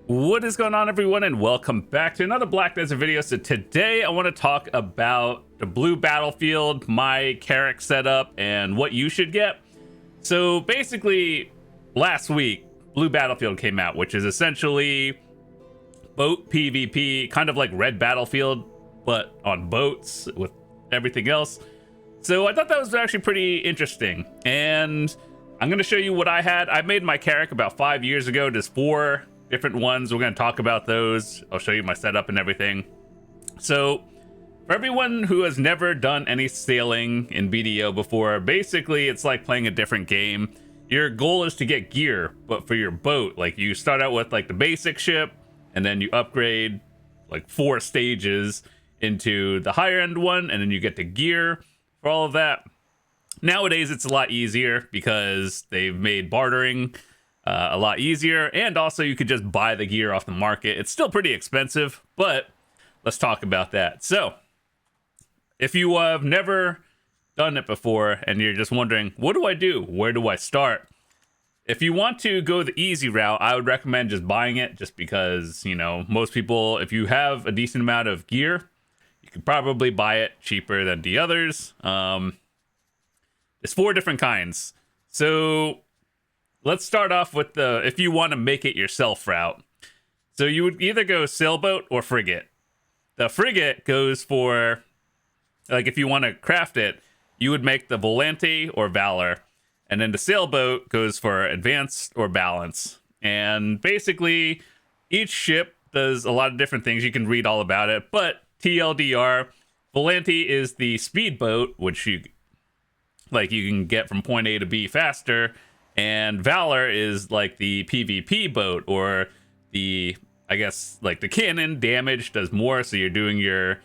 What is going on, everyone, and welcome back to another Black Desert video. So today I want to talk about the blue battlefield, my Carrack setup, and what you should get. So basically, last week, blue battlefield came out, which is essentially boat PvP, kind of like red battlefield, but on boats with everything else. So I thought that was actually pretty interesting, and I'm going to show you what I had. I made my Carrack about 5 years ago. There's 4 different ones. We're going to talk about those. I'll show you my setup and everything. So for everyone who has never done any sailing in BDO before, basically it's like playing a different game. Your goal is to get gear, but for your boat, like you start out with like the basic ship, and then you upgrade like 4 stages into the higher end one, and then you get the gear for all of that. Nowadays it's a lot easier because they've made bartering a lot easier, and also you could just buy the gear off the market. It's still pretty expensive, but let's talk about that. So if you have never done it before and you're just wondering, what do I do? Where do I start? If you want to go the easy route, I would recommend just buying it, just because, you know, most people, if you have a decent amount of gear, you could probably buy it cheaper than the others. There's 4 different kinds. So let's start off with the if you want to make it yourself route. So you would either go sailboat or frigate. The frigate goes for, like, if you want to craft it, you would make the volante or valor. And then the sailboat goes for advanced or balance. And basically, each ship does a lot of different things. You can read all about it. But TLDR, volante is the speedboat, which you can get from point A to B faster. And Valor is like the PvP boat, or the, I guess, like the cannon damage does more, so you're doing your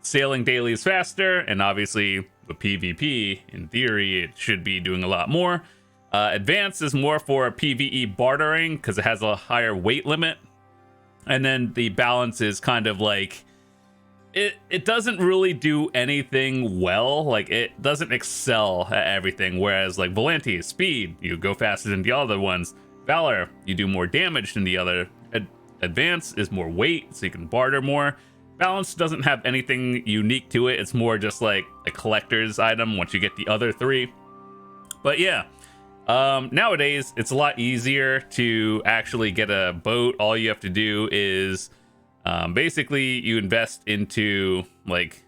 sailing dailies faster, and obviously the PvP, in theory, it should be doing a lot more. Advanced is more for PvE bartering, because it has a higher weight limit. And then the balance is kind of like, it doesn't really do anything well. Like, it doesn't excel at everything. Whereas like Volante is speed, you go faster than the other ones. Valor, you do more damage than the other. Advance is more weight, so you can barter more. Balance doesn't have anything unique to it. It's more just like a collector's item once you get the other 3. But yeah, nowadays it's a lot easier to actually get a boat. All you have to do is basically you invest into like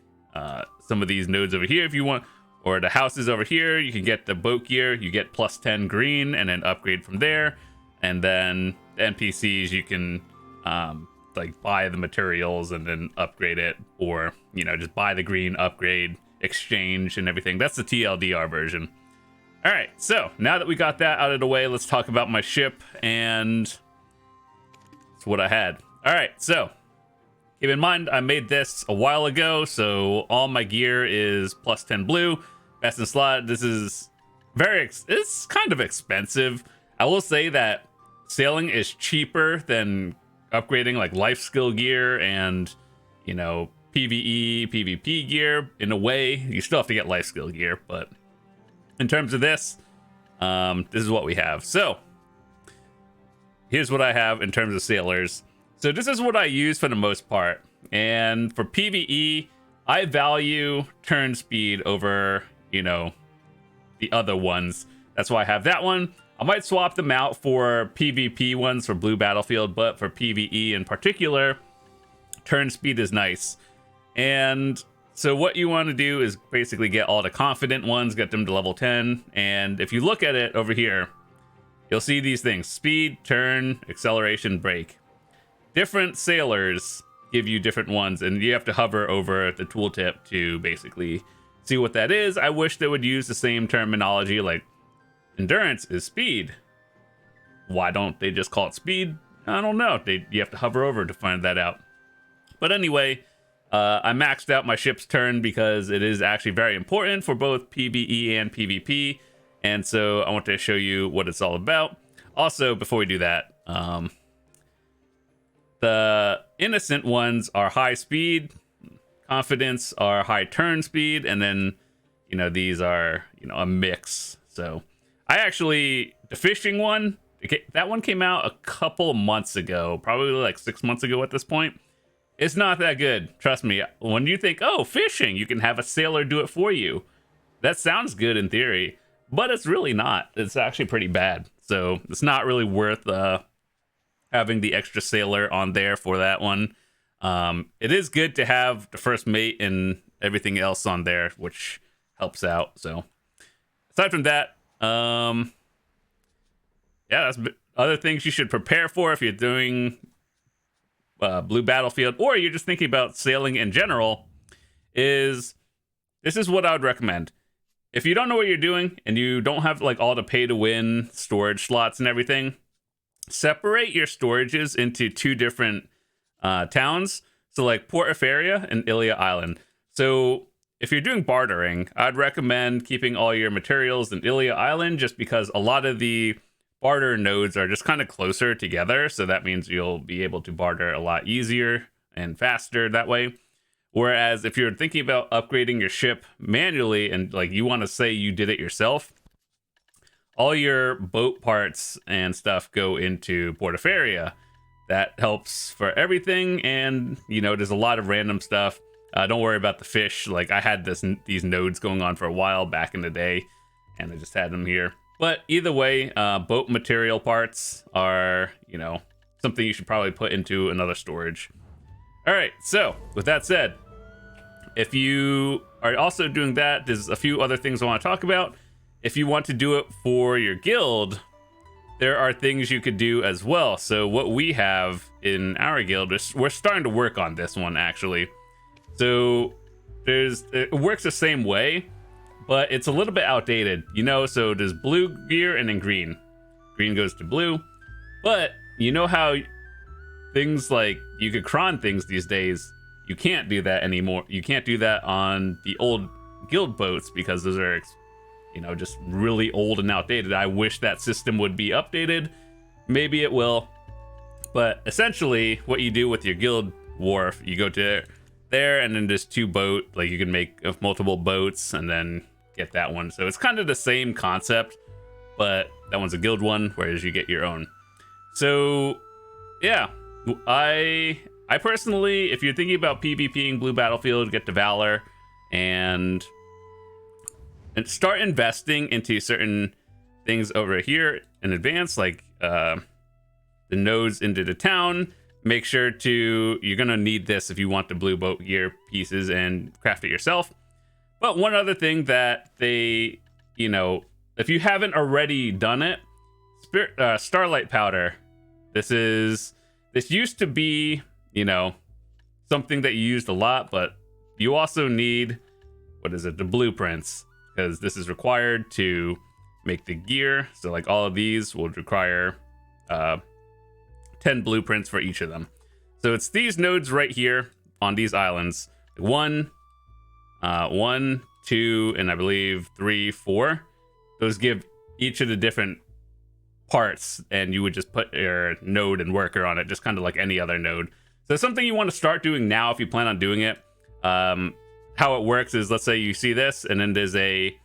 some of these nodes over here if you want, or the houses over here. You can get the boat gear, you get plus 10 green, and then upgrade from there. And then the NPCs, you can like buy the materials and then upgrade it, or, you know, just buy the green, upgrade, exchange, and everything. That's the TLDR version. All right, so now that we got that out of the way, let's talk about my ship, and it's what I had. All right, so keep in mind, I made this a while ago, so all my gear is plus 10 blue. Best in slot. This is it's kind of expensive. I will say that sailing is cheaper than upgrading like life skill gear and, you know, PvE, PvP gear. In a way, you still have to get life skill gear, but in terms of this is what we have. So here's what I have in terms of sailors. So this is what I use for the most part. And for PvE, I value turn speed over, you know, the other ones. That's why I have that one. I might swap them out for PvP ones for blue battlefield, but for PvE in particular, turn speed is nice. And so what you want to do is basically get all the confident ones, get them to level 10. And if you look at it over here, you'll see these things: speed, turn, acceleration, brake. Different sailors give you different ones, and you have to hover over the tooltip to basically see what that is. I wish they would use the same terminology, like endurance is speed. Why don't they just call it speed? I don't know. You have to hover over to find that out. But anyway, I maxed out my ship's turn because it is actually very important for both PvE and PvP. And so I want to show you what it's all about. Also, before we do that, the innocent ones are high speed, confidence are high turn speed, and then, you know, these are, you know, a mix. So I actually, the fishing one, That one came out a couple months ago, probably like 6 months ago at this point. It's not that good. Trust me. When you think, oh, fishing, you can have a sailor do it for you. That sounds good in theory, but it's really not. It's actually pretty bad. So it's not really worth having the extra sailor on there for that one. It is good to have the first mate and everything else on there, which helps out. So aside from that, yeah, that's other things you should prepare for if you're doing Blue Battlefield, or you're just thinking about sailing in general. This is what I would recommend. If you don't know what you're doing and you don't have like all the pay to win storage slots and everything, separate your storages into 2 different towns. So like Port Efaria and Ilia Island. So if you're doing bartering, I'd recommend keeping all your materials in Ilia Island, just because a lot of the barter nodes are just kind of closer together. So that means you'll be able to barter a lot easier and faster that way. Whereas if you're thinking about upgrading your ship manually and like you want to say you did it yourself, all your boat parts and stuff go into Port Efaria. That helps for everything, and you know there's a lot of random stuff. Don't worry about the fish. Like I had these nodes going on for a while back in the day, and I just had them here. But either way, boat material parts are, you know, something you should probably put into another storage. All right, so with that said, if you are also doing that, there's a few other things I want to talk about. If you want to do it for your guild, there are things you could do as well. So what we have in our guild is we're starting to work on this one actually. So it works the same way, but it's a little bit outdated, you know. So there's blue gear and then green. Green goes to blue, but you know how things like you could cron things these days. You can't do that anymore. You can't do that on the old guild boats because those are, you know, just really old and outdated. I wish that system would be updated. Maybe it will. But essentially, what you do with your guild wharf, you go to there and then there's 2 boat. Like you can make multiple boats and then get that one. So it's kind of the same concept, but that one's a guild one, whereas you get your own. So yeah, I personally, if you're thinking about PvPing Blue Battlefield, get to Valor and start investing into certain things over here in advance, like the nodes into the town. Make sure you're gonna need this if you want the blue boat gear pieces and craft it yourself. But one other thing that they, you know, if you haven't already done it, Starlight Powder. This used to be, you know, something that you used a lot, but you also need, the blueprints, because this is required to make the gear. So like all of these will require 10 blueprints for each of them. So it's these nodes right here on these islands. 1, 2, and I believe 3, 4. Those give each of the different parts, and you would just put your node and worker on it, just kind of like any other node. So it's something you want to start doing now if you plan on doing it. How it works is, let's say you see this, and then there's a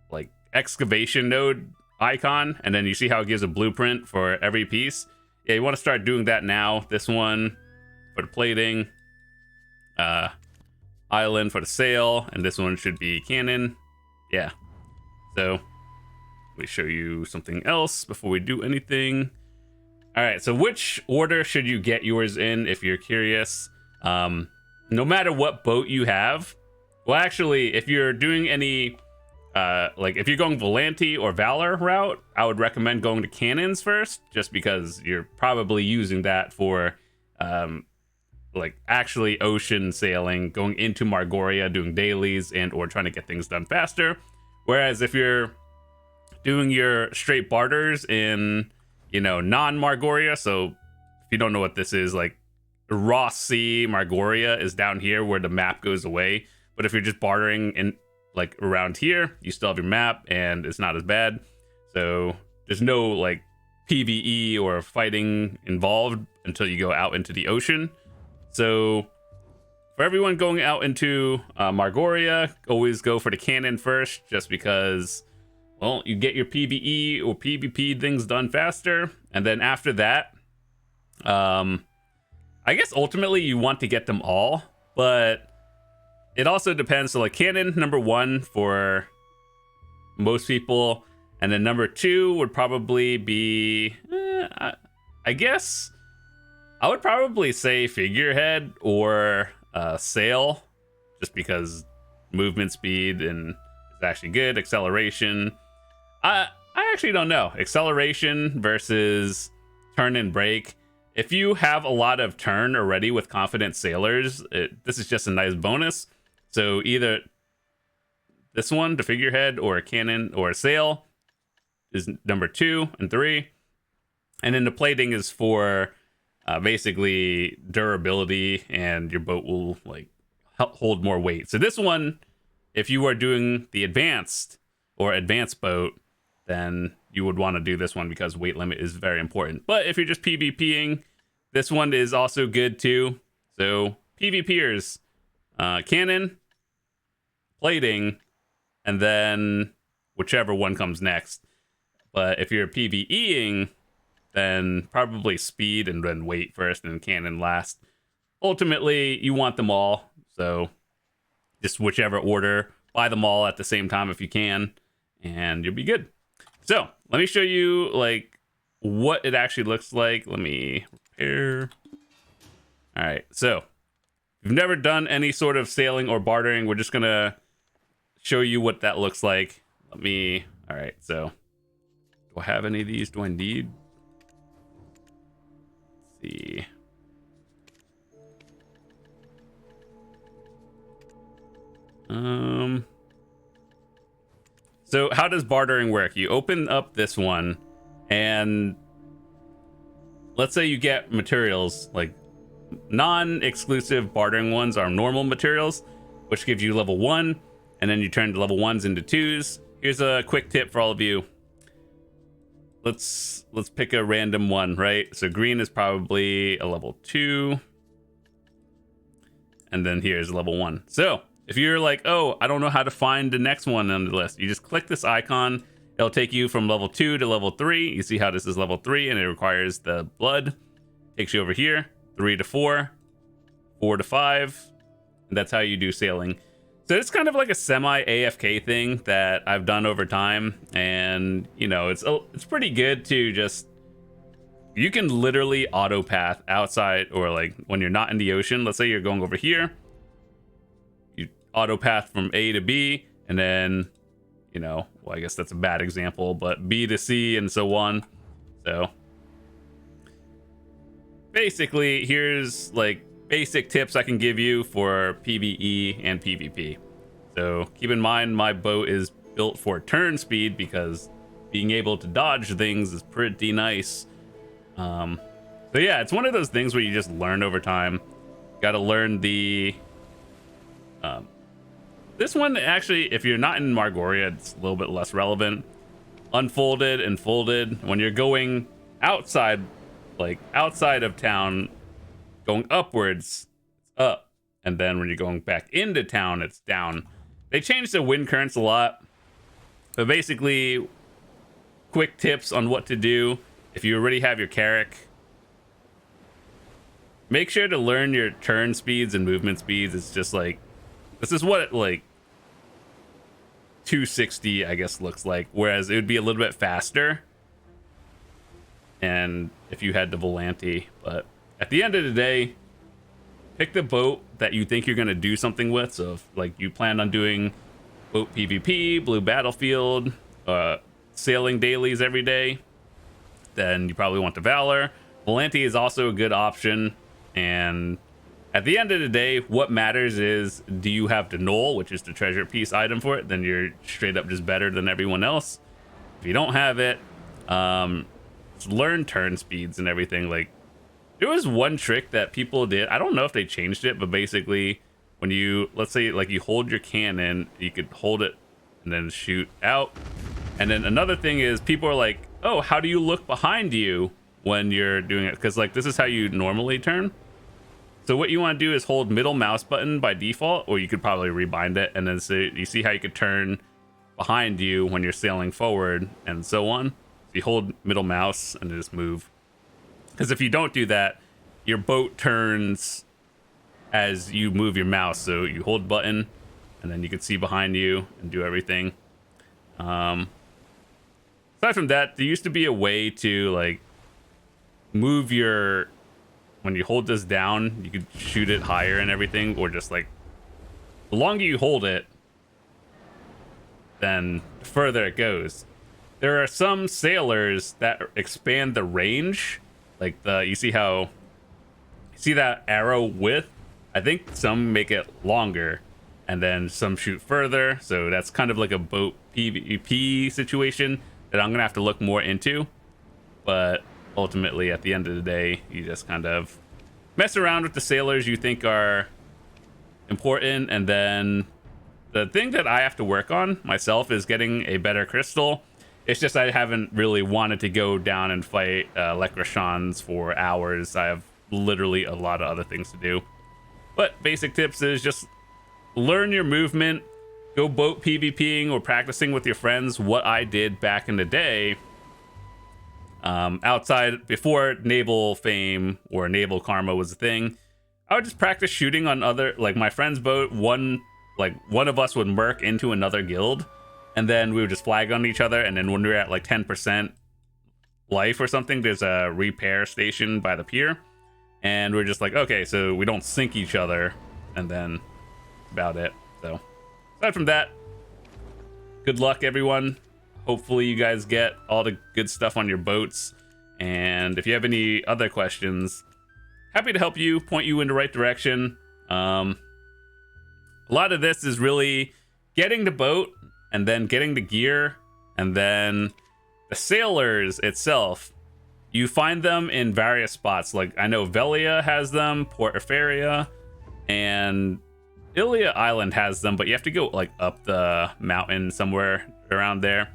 like excavation node icon, and then you see how it gives a blueprint for every piece. Yeah, you want to start doing that now. This one for the plating, island for the sail, and this one should be cannon. Yeah. So let me show you something else before we do anything. All right, so which order should you get yours in if you're curious? No matter what boat you have. Well, actually, if you're doing any, like if you're going Volante or Valor route, I would recommend going to cannons first, just because you're probably using that for, like actually ocean sailing, going into Margoria, doing dailies and or trying to get things done faster. Whereas if you're doing your straight barters in, you know, non-Margoria, so if you don't know what this is, like Ross Sea Margoria is down here where the map goes away. But if you're just bartering in like around here, you still have your map and it's not as bad. So there's no like PvE or fighting involved until you go out into the ocean. So for everyone going out into Margoria, always go for the cannon first, just because well, you get your PvE or PvP things done faster. And then after that, I guess ultimately you want to get them all, but it also depends. So like cannon number 1 for most people, and then number 2 would probably be I guess I would probably say figurehead or sail, just because movement speed and is actually good. Acceleration, I actually don't know. Acceleration versus turn and break. If you have a lot of turn already with confident sailors, this is just a nice bonus. So either this one, the figurehead, or a cannon or a sail is number 2 and 3. And then the plating is for basically durability, and your boat will like hold more weight. So this one, if you are doing the advanced boat, then you would want to do this one because weight limit is very important. But if you're just PvPing, this one is also good too. So PvPers, cannon, plating, and then whichever one comes next. But if you're PvEing, then probably speed and then weight first and cannon last. Ultimately, you want them all. So just whichever order, buy them all at the same time if you can, and you'll be good. So let me show you like what it actually looks like. Let me repair. All right, so if you've never done any sort of sailing or bartering, we're just gonna show you what that looks like. All right, so do I have any of these? Do I need? Let's see. So how does bartering work? You open up this one, and let's say you get materials, like non-exclusive bartering ones are normal materials, which gives you level 1, and then you turn the level 1s into 2s. Here's a quick tip for all of you. Let's pick a random one, right? So green is probably a level 2, and then here's level 1. So if you're like, oh, I don't know how to find the next one on the list, you just click this icon. It'll take you from level 2 to level 3. You see how this is level 3 and it requires the blood. Takes you over here, 3 to 4, 4 to 5. And that's how you do sailing. So it's kind of like a semi AFK thing that I've done over time. And, you know, it's pretty good to just, you can literally auto path outside, or like when you're not in the ocean. Let's say you're going over here. Auto path from A to B, and then, you know, well, I guess that's a bad example, but B to C and so on. So basically, here's like basic tips I can give you for PvE and PvP. So keep in mind, my boat is built for turn speed because being able to dodge things is pretty nice. So yeah, it's one of those things where you just learn over time. Got to learn the this one, actually, if you're not in Margoria, it's a little bit less relevant. Unfolded and folded. When you're going outside, like outside of town, going upwards, it's up. And then when you're going back into town, it's down. They changed the wind currents a lot. But basically, quick tips on what to do. If you already have your Carrack, make sure to learn your turn speeds and movement speeds. It's just like, this is what it, like 260 I guess looks like, whereas it would be a little bit faster and if you had the Volante. But at the end of the day, pick the boat that you think you're going to do something with. So if like you plan on doing boat PvP, blue battlefield, sailing dailies every day, then you probably want the Valor. Volante is also a good option, and at the end of the day, what matters is, do you have the Knoll, which is the treasure piece item for it? Then you're straight up just better than everyone else. If you don't have it, learn turn speeds and everything. Like, there was one trick that people did. I don't know if they changed it, but basically, when you, let's say, like you hold your cannon, you could hold it and then shoot out. And then another thing is, people are like, oh, how do you look behind you when you're doing it? Because like, this is how you normally turn. So what you want to do is hold middle mouse button by default, or you could probably rebind it, and then so you see how you could turn behind you when you're sailing forward, and so on. So you hold middle mouse and just move. Because if you don't do that, your boat turns as you move your mouse. So you hold button, and then you can see behind you and do everything. Aside from that, there used to be a way to like move your, when you hold this down, you could shoot it higher and everything, or just like the longer you hold it, then the further it goes. There are some sailors that expand the range, like you see that arrow width? I think some make it longer, and then some shoot further. So that's kind of like a boat PvP situation that I'm gonna have to look more into. But ultimately, at the end of the day, you just kind of mess around with the sailors you think are important, and then the thing that I have to work on myself is getting a better crystal. It's just I haven't really wanted to go down and fight Lekrashans for hours. I have literally a lot of other things to do. But basic tips is just learn your movement, go boat PvPing or practicing with your friends. What I did back in the day, outside before naval fame or naval karma was a thing, I would just practice shooting on other, like my friend's boat. One of us would merc into another guild, and then we would just flag on each other. And then when we were at like 10% life or something, there's a repair station by the pier, and we're just like, okay, so we don't sink each other, and then about it. So aside from that, good luck everyone. Hopefully you guys get all the good stuff on your boats, and if you have any other questions, happy to help you, point you in the right direction. A lot of this is really getting the boat, and then getting the gear, and then the sailors itself. You find them in various spots. Like I know Velia has them, Port Eferia, and Ilia Island has them, but you have to go like up the mountain somewhere around there.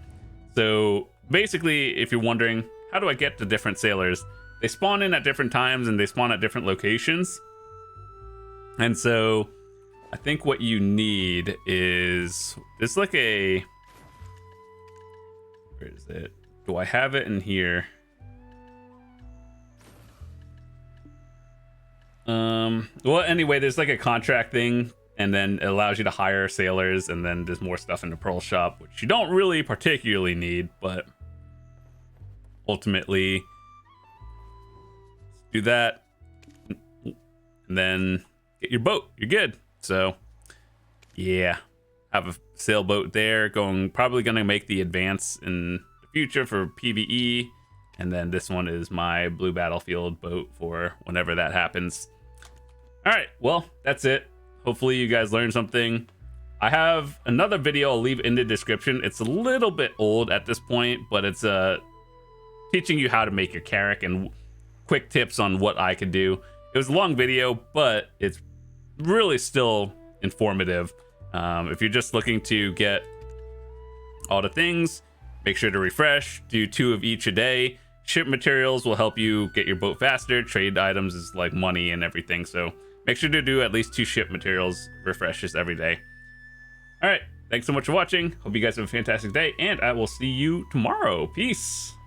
So basically, if you're wondering, how do I get to different sailors? They spawn in at different times, and they spawn at different locations. And so I think what you need is, there's like a, where is it? Do I have it in here? Well, anyway, there's like a contract thing, and then it allows you to hire sailors, and then there's more stuff in the Pearl shop, which you don't really particularly need, but ultimately do that, and then get your boat. You're good. So yeah, have a sailboat there, probably gonna make the advance in the future for PvE, and then this one is my blue battlefield boat for whenever that happens. All right, well, that's it. Hopefully you guys learned something. I have another video I'll leave in the description. It's a little bit old at this point, but it's teaching you how to make your Carrack and quick tips on what I could do. It was a long video, but it's really still informative. If you're just looking to get all the things, make sure to refresh, do 2 of each a day. Ship materials will help you get your boat faster. Trade items is like money and everything, so make sure to do at least 2 ship materials refreshes every day. All right, thanks so much for watching. Hope you guys have a fantastic day, and I will see you tomorrow. Peace.